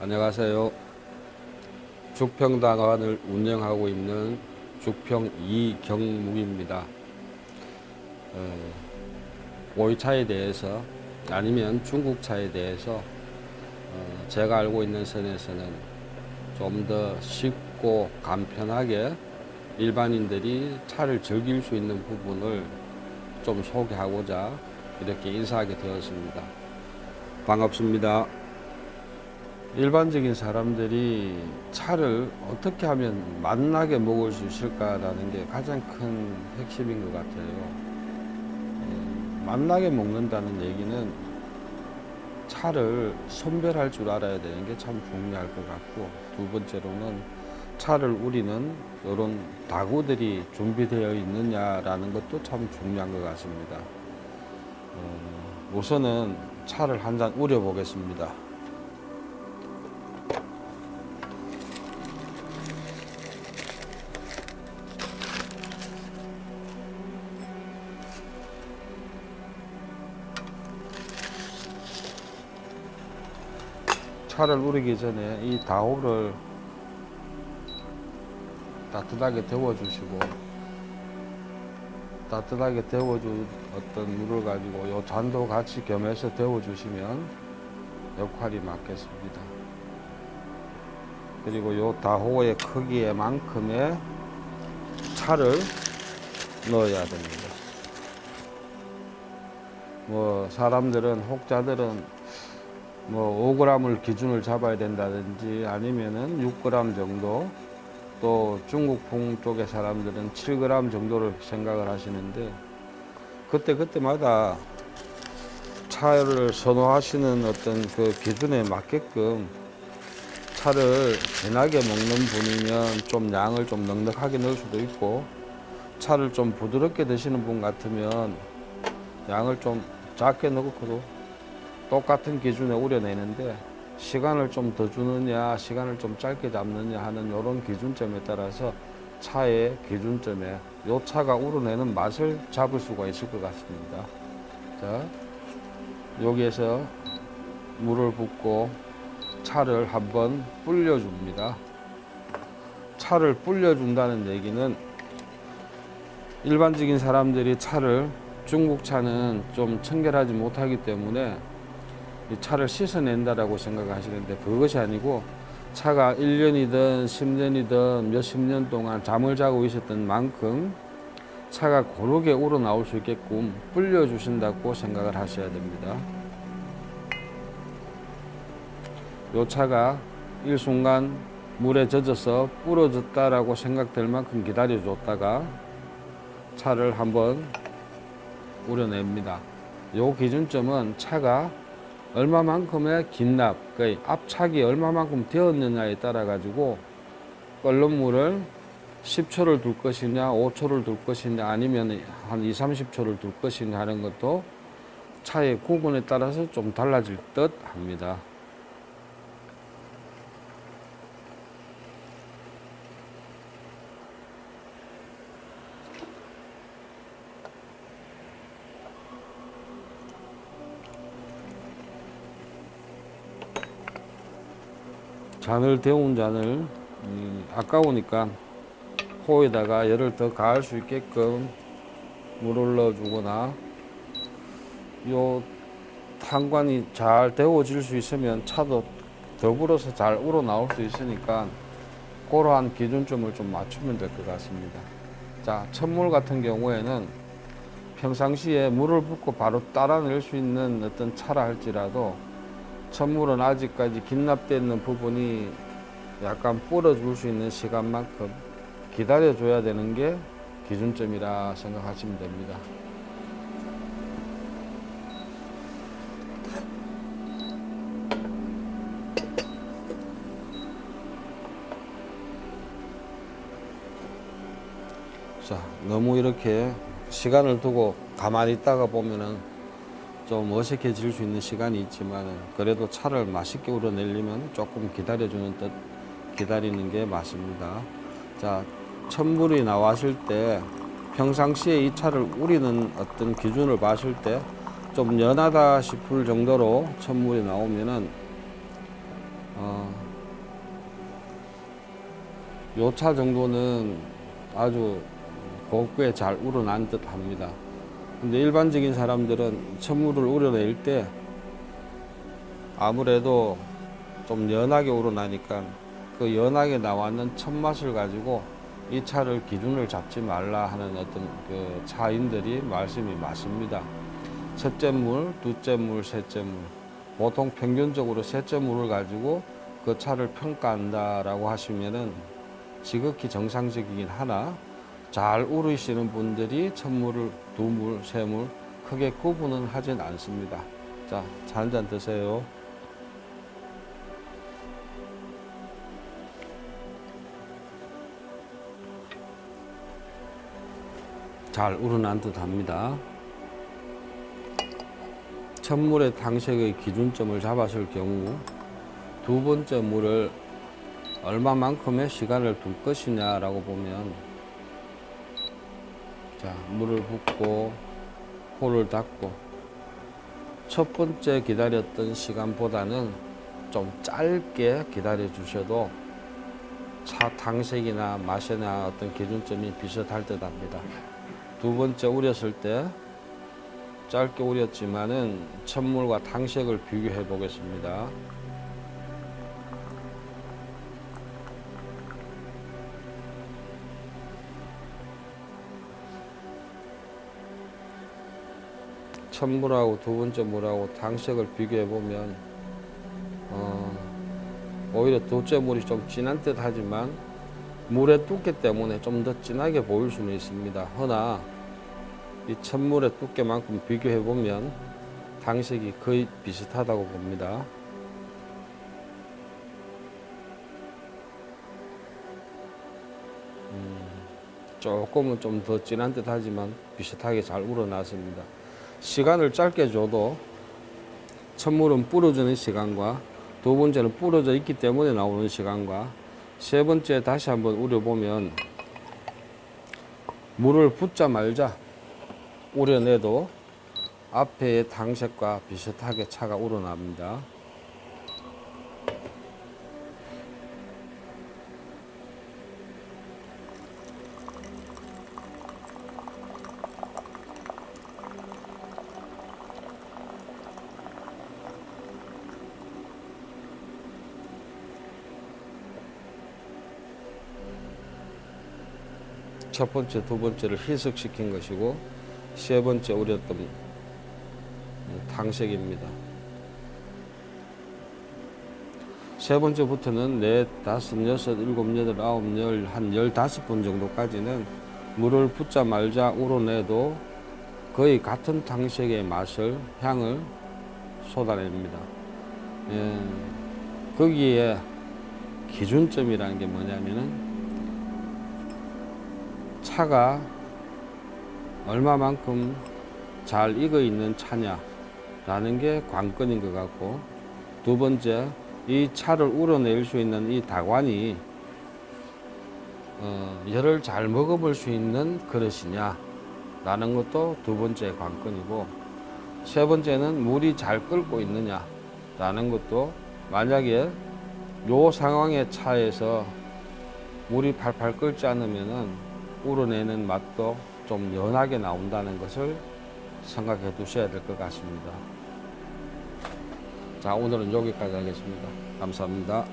안녕하세요. 죽평당원을 운영하고 있는 죽평 이경묵입니다. 오이차에 대해서 아니면 중국차에 대해서 제가 알고 있는 선에서는 좀 더 쉽고 간편하게 일반인들이 차를 즐길 수 있는 부분을 좀 소개하고자 이렇게 인사하게 되었습니다. 반갑습니다. 일반적인 사람들이 차를 어떻게 하면 맛나게 먹을 수 있을까라는 게 가장 큰 핵심인 것 같아요. 맛나게 먹는다는 얘기는 차를 선별할 줄 알아야 되는 게 참 중요할 것 같고, 두 번째로는 차를 우리는 이런 다구들이 준비되어 있느냐라는 것도 참 중요한 것 같습니다. 우선은 차를 한 잔 우려 보겠습니다. 차를 우리기 전에 이 다호를 따뜻하게 데워주시고, 따뜻하게 데워준 어떤 물을 가지고 이 잔도 같이 겸해서 데워주시면 역할이 맞겠습니다. 그리고 이 다호의 크기에만큼의 차를 넣어야 됩니다. 사람들은, 혹자들은 5g을 기준을 잡아야 된다든지 아니면은 6g 정도, 또 중국풍 쪽의 사람들은 7g 정도를 생각을 하시는데, 그때마다 차를 선호하시는 어떤 그 기준에 맞게끔 차를 진하게 먹는 분이면 좀 양을 좀 넉넉하게 넣을 수도 있고, 차를 좀 부드럽게 드시는 분 같으면 양을 좀 작게 넣고도 똑같은 기준에 우려내는데, 시간을 좀 더 주느냐 시간을 좀 짧게 잡느냐 하는 이런 기준점에 따라서 차의 기준점에 이 차가 우러내는 맛을 잡을 수가 있을 것 같습니다. 자, 여기에서 물을 붓고 차를 한번 불려줍니다. 차를 불려준다는 얘기는, 일반적인 사람들이 차를, 중국 차는 좀 청결하지 못하기 때문에 이 차를 씻어낸다라고 생각하시는데, 그것이 아니고 차가 1년이든 10년이든 몇십 년 동안 잠을 자고 있었던 만큼 차가 고르게 우러나올 수 있게끔 불려주신다고 생각을 하셔야 됩니다. 이 차가 일순간 물에 젖어서 불어졌다라고 생각될 만큼 기다려줬다가 차를 한번 우려냅니다. 이 기준점은 차가 얼마만큼의 긴납, 그러니까 앞차기 얼마만큼 되었느냐에 따라 가지고 끓는 물을 10초를 둘 것이냐, 5초를 둘 것이냐, 아니면 한 2, 30초를 둘 것이냐 하는 것도 차의 구분에 따라서 좀 달라질 듯 합니다. 잔을 데운 잔을 아까우니까 호에다가 열을 더 가할 수 있게끔 물을 넣어주거나, 요 탄관이 잘 데워질 수 있으면 차도 더불어서 잘 우러나올 수 있으니까 그러한 기준점을 좀 맞추면 될 것 같습니다. 자, 첨물 같은 경우에는 평상시에 물을 붓고 바로 따라낼 수 있는 어떤 차라 할지라도 첨물은 아직까지 긴납되어 있는 부분이 약간 불어줄 수 있는 시간만큼 기다려줘야 되는 게 기준점이라 생각하시면 됩니다. 자, 너무 이렇게 시간을 두고 가만히 있다가 보면은 좀 어색해질 수 있는 시간이 있지만, 그래도 차를 맛있게 우려내려면 조금 기다려주는 듯 기다리는 게 맞습니다. 자, 첫물이 나왔을 때 평상시에 이 차를 우리는 어떤 기준을 봤을 때 좀 연하다 싶을 정도로 첫물이 나오면은 요 차 정도는 아주 곱게 잘 우러난 듯 합니다. 근데 일반적인 사람들은 천물을 우려낼 때 아무래도 좀 연하게 우러나니까 그 연하게 나왔는 천맛을 가지고 이 차를 기준을 잡지 말라 하는 어떤 그 차인들이 말씀이 맞습니다. 첫째 물, 둘째 물, 셋째 물. 보통 평균적으로 셋째 물을 가지고 그 차를 평가한다라고 하시면은 지극히 정상적이긴 하나 잘 우르시는 분들이 첫물을 두 물, 세 물 크게 구분은 하진 않습니다. 자, 차 한 잔 드세요. 잘 우러난 듯 합니다. 첫 물의 탕색의 기준점을 잡았을 경우 두 번째 물을 얼마만큼의 시간을 둘 것이냐라고 보면, 자, 물을 붓고 호를 닫고 첫 번째 기다렸던 시간보다는 좀 짧게 기다려 주셔도 차 탕색이나 맛이나 어떤 기준점이 비슷할 듯 합니다. 두 번째 우렸을 때 짧게 우렸지만은 첫물과 탕색을 비교해 보겠습니다. 첫물하고 두 번째 물하고 탕색을 비교해 보면 오히려 둘째 물이 좀 진한 듯 하지만 물의 두께 때문에 좀 더 진하게 보일 수는 있습니다. 허나 이 첫물의 두께만큼 비교해 보면 탕색이 거의 비슷하다고 봅니다. 조금은 좀 더 진한 듯 하지만 비슷하게 잘 우러났습니다. 시간을 짧게 줘도 첫물은 불어주는 시간과 두 번째는 불어져 있기 때문에 나오는 시간과 세 번째 다시 한번 우려보면 물을 붓자 말자 우려내도 앞에의 탕색과 비슷하게 차가 우러납니다. 첫 번째, 두 번째를 희석시킨 것이고 세 번째 우렸던 탕색입니다. 세 번째부터는 넷, 다섯, 여섯, 일곱, 여덟, 아홉, 열, 한 15번 정도까지는 물을 붓자 말자 우러내도 거의 같은 탕색의 맛을, 향을 쏟아냅니다. 거기에 기준점이라는 게 뭐냐면은 차가 얼마만큼 잘 익어 있는 차냐라는 게 관건인 것 같고, 두 번째, 이 차를 우러낼 수 있는 이 다관이 열을 잘 먹어볼 수 있는 그릇이냐라는 것도 두 번째 관건이고, 세 번째는 물이 잘 끓고 있느냐라는 것도, 만약에 요 상황의 차에서 물이 팔팔 끓지 않으면은 우러내는 맛도 좀 연하게 나온다는 것을 생각해 두셔야 될 것 같습니다. 자, 오늘은 여기까지 하겠습니다. 감사합니다.